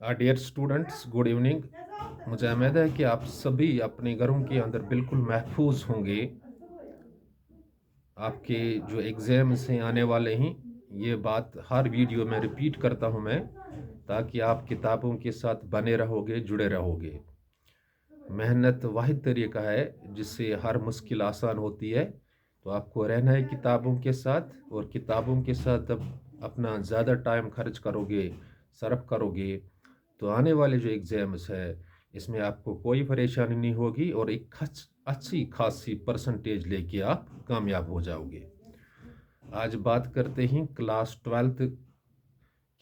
Dear students, good evening. मुझे उम्मीद है कि आप सभी अपने घरों के अंदर बिल्कुल महफूज होंगे। आपके जो एग्ज़ाम्स हैं आने वाले हैं, ये बात हर वीडियो में रिपीट करता हूँ मैं, ताकि आप किताबों के साथ बने रहोगे, जुड़े रहोगे। मेहनत वाहिद तरीका है जिससे हर मुश्किल आसान होती है। तो आपको रहना है किताबों के साथ, और किताबों के साथ जब अपना ज़्यादा टाइम खर्च करोगे, सर्फ करोगे, तो आने वाले जो एग्ज़ाम्स है इसमें आपको कोई परेशानी नहीं होगी और एक अच्छी खासी परसेंटेज लेके आप कामयाब हो जाओगे। आज बात करते हैं क्लास 12th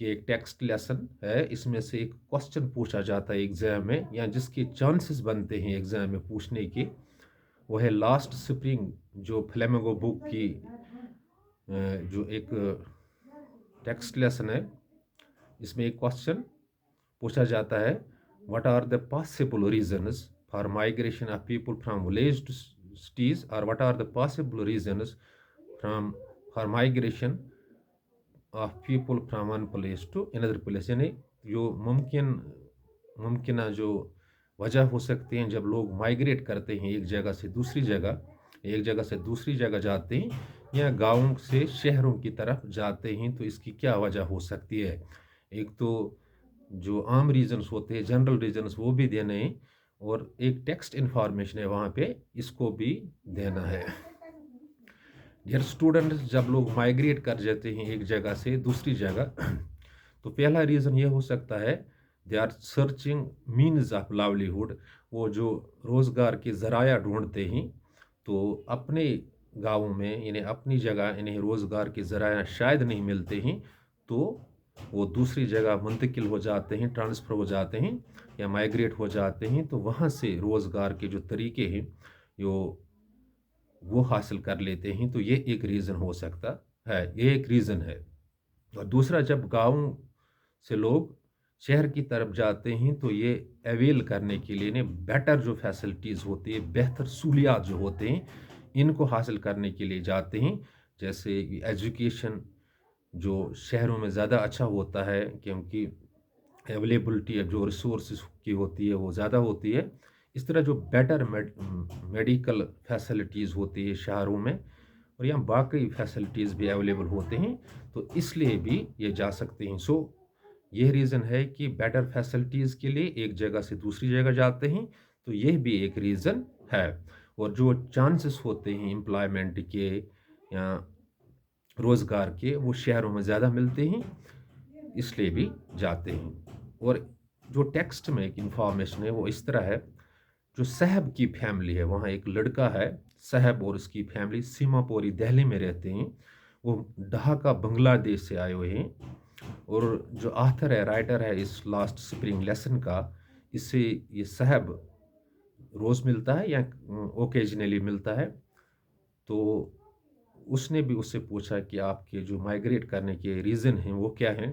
की एक टेक्स्ट लेसन है। इसमें से एक क्वेश्चन पूछा जाता है एग्जाम में, या जिसके चांसेस बनते हैं एग्जाम में पूछने के। वो है लास्ट स्प्रिंग, जो फ्लेमिंगो बुक की जो एक टेक्स्ट लेसन है। इसमें एक क्वेश्चन पूछा जाता है, what are the possible reasons for migration of people from village to cities, और what are the possible reasons from for migration of people from one place to another place. यानी जो मुमकिन जो वजह हो सकती हैं जब लोग माइग्रेट करते हैं एक जगह से दूसरी जगह जाते हैं, या गाँव से शहरों की तरफ जाते हैं, तो इसकी क्या वजह हो सकती है। एक तो जो आम रीजंस होते हैं, जनरल रीजंस, वो भी देने हैं, और एक टेक्स्ट इन्फॉर्मेशन है वहाँ पे, इसको भी देना है। डियर स्टूडेंट्स, जब लोग माइग्रेट कर जाते हैं एक जगह से दूसरी जगह, तो पहला रीज़न ये हो सकता है, they are searching means of livelihood. वो जो रोज़गार के ज़राया ढूंढते हैं, तो अपने गाँव में यानी अपनी जगह इन्हें रोज़गार के ज़राया शायद नहीं मिलते हैं, तो वो दूसरी जगह मुंतकिल हो जाते हैं, ट्रांसफ़र हो जाते हैं, या माइग्रेट हो जाते हैं। तो वहाँ से रोज़गार के जो तरीके हैं जो वो हासिल कर लेते हैं। तो ये एक रीज़न हो सकता है, ये एक रीज़न है। और दूसरा, जब गाँव से लोग शहर की तरफ जाते हैं, तो ये अवेल करने के लिए बेटर जो फैसिलिटीज़ होती है, बेहतर सहूलियात जो होते हैं, इनको हासिल करने के लिए जाते हैं। जैसे एजुकेशन जो शहरों में ज़्यादा अच्छा होता है, क्योंकि अवेलेबिलिटी जो रिसोर्सेज की होती है वो ज़्यादा होती है। इस तरह जो बेटर मेडिकल फैसिलिटीज़ होती है शहरों में, और यहाँ बाकी फैसिलिटीज़ भी अवेलेबल होते हैं, तो इसलिए भी ये जा सकते हैं। सो ये रीज़न है कि बेटर फैसिलिटीज़ के लिए एक जगह से दूसरी जगह जाते हैं, तो ये भी एक रीज़न है। और जो चांसेस होते हैं एम्प्लॉयमेंट के या रोज़गार के, वो शहरों में ज़्यादा मिलते हैं, इसलिए भी जाते हैं। और जो टेक्स्ट में एक इंफॉर्मेशन है वो इस तरह है, जो साहब की फैमिली है, वहाँ एक लड़का है साहब, और उसकी फैमिली सीमापुरी दिल्ली में रहते हैं। वो ढाका बांग्लादेश से आए हुए हैं। और जो आथर है, राइटर है इस लास्ट स्प्रिंग लेसन का, इससे ये साहब रोज़ मिलता है या ओकेजनली मिलता है। तो उसने भी उससे पूछा कि आपके जो माइग्रेट करने के रीज़न हैं वो क्या हैं।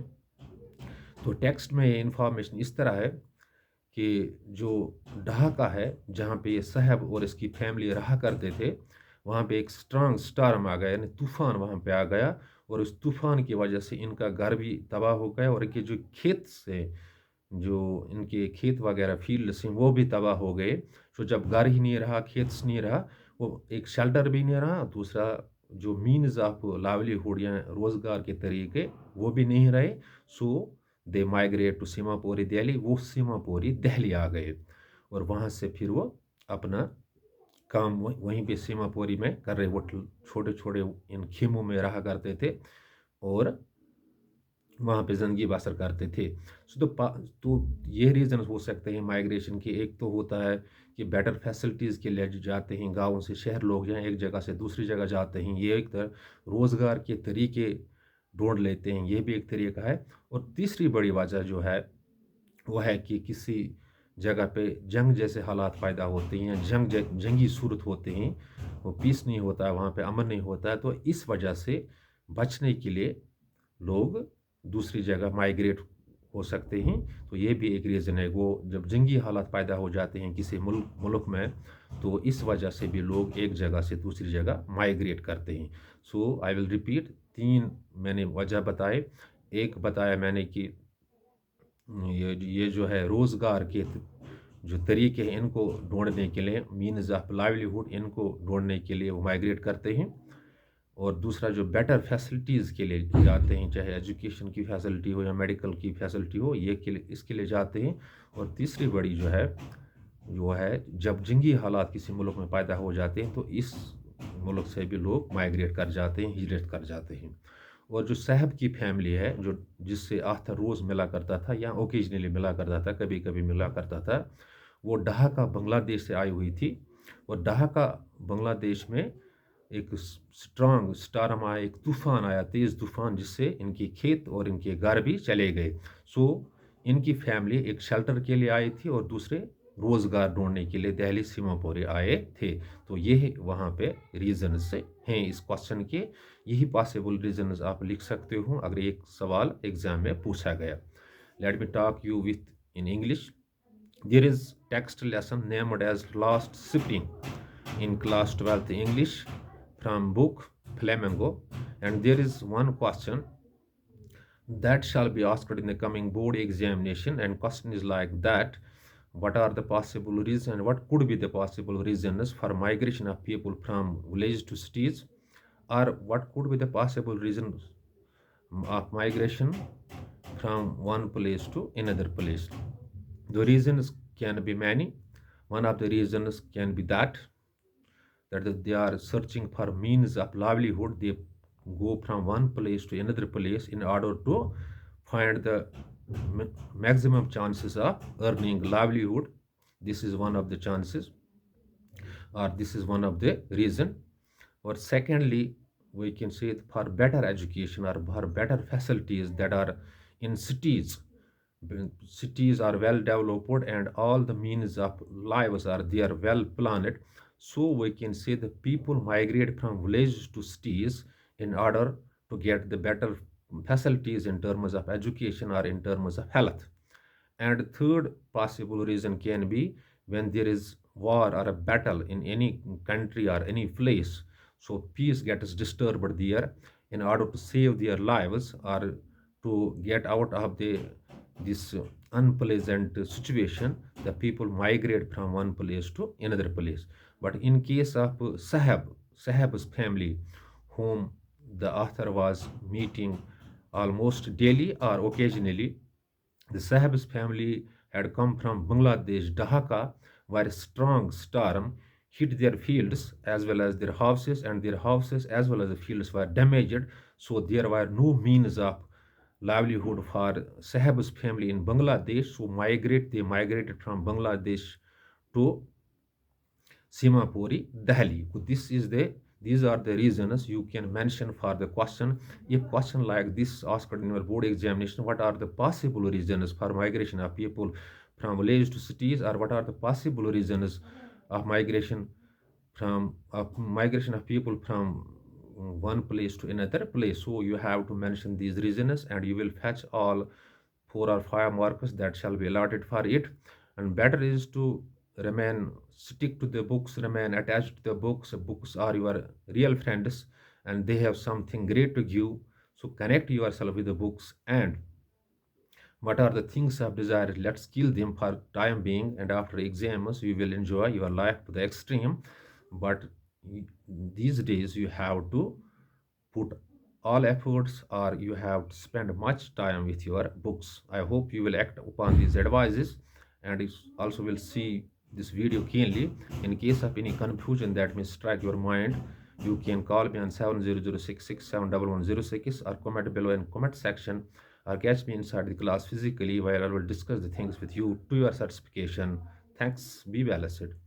तो टेक्स्ट में ये इन्फॉर्मेशन इस तरह है कि जो ढाका है, जहाँ पे ये साहब और इसकी फैमिली रहा करते थे, वहाँ पे एक स्ट्रांग स्टॉर्म आ गया, यानी तूफान वहाँ पे आ गया। और उस तूफान की वजह से इनका घर भी तबाह हो गया, और इनके जो खेत से जो इनके खेत वगैरह फील्ड से वो भी तबाह हो गए। तो जब घर ही नहीं रहा, खेत नहीं रहा, वो एक शेल्टर भी नहीं रहा, दूसरा जो मीन्स ऑफ लाइवलीहुड या रोज़गार के तरीके वो भी नहीं रहे। So they migrate to Seemapuri Delhi, वो सीमापुरी दिल्ली आ गए, और वहाँ से फिर वो अपना काम वहीं पे सीमापुरी में कर रहे। वो छोटे छोटे इन खेमों में रहा करते थे, और वहाँ पे ज़िंदगी बसर करते थे। तो ये रीज़न हो सकते हैं माइग्रेशन के। एक तो होता है कि बेटर फैसिलिटीज़ के लिए जाते हैं गाँव से शहर लोग, या एक जगह से दूसरी जगह जाते हैं, ये एक तरह रोज़गार के तरीके ढूंढ लेते हैं, ये भी एक तरीका है। और तीसरी बड़ी वजह जो है वो है कि किसी जगह पे जंग जैसे हालात पैदा होते हैं, जंगी सूरत होते हैं, वो पीस नहीं होता है वहाँ पे, अमन नहीं होता है। तो इस वजह से बचने के लिए लोग दूसरी जगह माइग्रेट हो सकते हैं। तो ये भी एक रीज़न है, वो जब जंगी हालात पैदा हो जाते हैं किसी मुल्क में, तो इस वजह से भी लोग एक जगह से दूसरी जगह माइग्रेट करते हैं। सो आई विल रिपीट, 3 मैंने वजह बताए। एक बताया मैंने कि یہ جو ہے روزگار کے جو طریقے ہیں ان کو ڈھونڈنے کے لیے، مینز آف لائیولیہوڈ ان کو ڈھونڈنے کے لیے وہ مائیگریٹ کرتے ہیں. اور دوسرا جو بیٹر فیسلٹیز کے لیے جاتے ہیں، چاہے ایجوکیشن کی فیسلٹی ہو یا میڈیکل کی فیسلٹی ہو، یہ اس کے لیے جاتے ہیں. اور تیسری بڑی جو ہے جب جنگی حالات کسی ملک میں پیدا ہو جاتے ہیں تو اس ملک سے بھی لوگ مائیگریٹ کر جاتے ہیں، ہجرت کر جاتے ہیں. اور جو صاحب کی فیملی ہے، جس سے آتھر روز ملا کرتا تھا یا اوکیجنلی ملا کرتا تھا، کبھی کبھی ملا کرتا تھا، وہ ڈھاکہ بنگلہ دیش سے آئی ہوئی تھی. اور ڈھاکہ بنگلہ دیش میں ایک سٹارم آیا، ایک طوفان آیا، تیز طوفان، جس سے ان کی کھیت اور ان کے گھر بھی چلے گئے. سو ان کی فیملی ایک شیلٹر کے لیے آئی تھی اور دوسرے روزگار ڈھونڈنے کے لیے دہلی سیما پوری آئے تھے. تو یہ وہاں پہ ریزنز ہیں اس کوشچن کے. یہی پاسبل ریزنز آپ لکھ سکتے ہو اگر ایک سوال ایگزام میں پوچھا گیا. Let me talk you with in English. There is text lesson named as Last Spring in class 12th English from book Flamingo, and there is one question that shall be asked in the coming board examination, and question is like that: what are the possible reasons, and what could be the possible reasons for migration of people from village to cities, or what could be the possible reasons of migration from one place to another place. The reasons can be many. One of the reasons can be that they are searching for means of livelihood. They go from one place to another place in order to find the maximum chances of earning livelihood. This is one of the chances, or this is one of the reason. Or secondly, we can say for better education or for better facilities that are in cities. Cities are well developed and all the means of lives are there well planned. So we can say the people migrate from villages to cities in order to get the better facilities in terms of education or in terms of health. And third possible reason can be when there is war or a battle in any country or any place, so peace gets disturbed there. In order to save their lives or to get out of this unpleasant situation, the people migrate from one place to another place. But in case of Sahab's family, whom the author was meeting almost daily or occasionally, the Sahab's family had come from Bangladesh, Dhaka, where a strong storm hit their fields as well as their houses, and their houses as well as the fields were damaged. So there were no means of livelihood for Sahab's family in Bangladesh. So they migrated from Bangladesh to Simapuri, Delhi. These are the reasons you can mention for the question. A question like this asked in your board examination: what are the possible reasons for migration of people from villages to cities, or what are the possible reasons of migration of people from one place to another place? So you have to mention these reasons, and you will fetch all 4 or 5 marks that shall be allotted for it. And better is to stick to the books, remain attached to the books. Books are your real friends and they have something great to give. So connect yourself with the books, and what are the things of desire, let's kill them for time being, and after exams you will enjoy your life to the extreme. But these days you have to put all efforts, or you have to spend much time with your books. I hope you will act upon these advices, and you also will see this video keenly. In case of any confusion that may strike your mind, you can call me on 7006671106 or comment below in comment section, or catch me inside the class physically where I will discuss the things with you to your satisfaction. Thanks. Be blessed.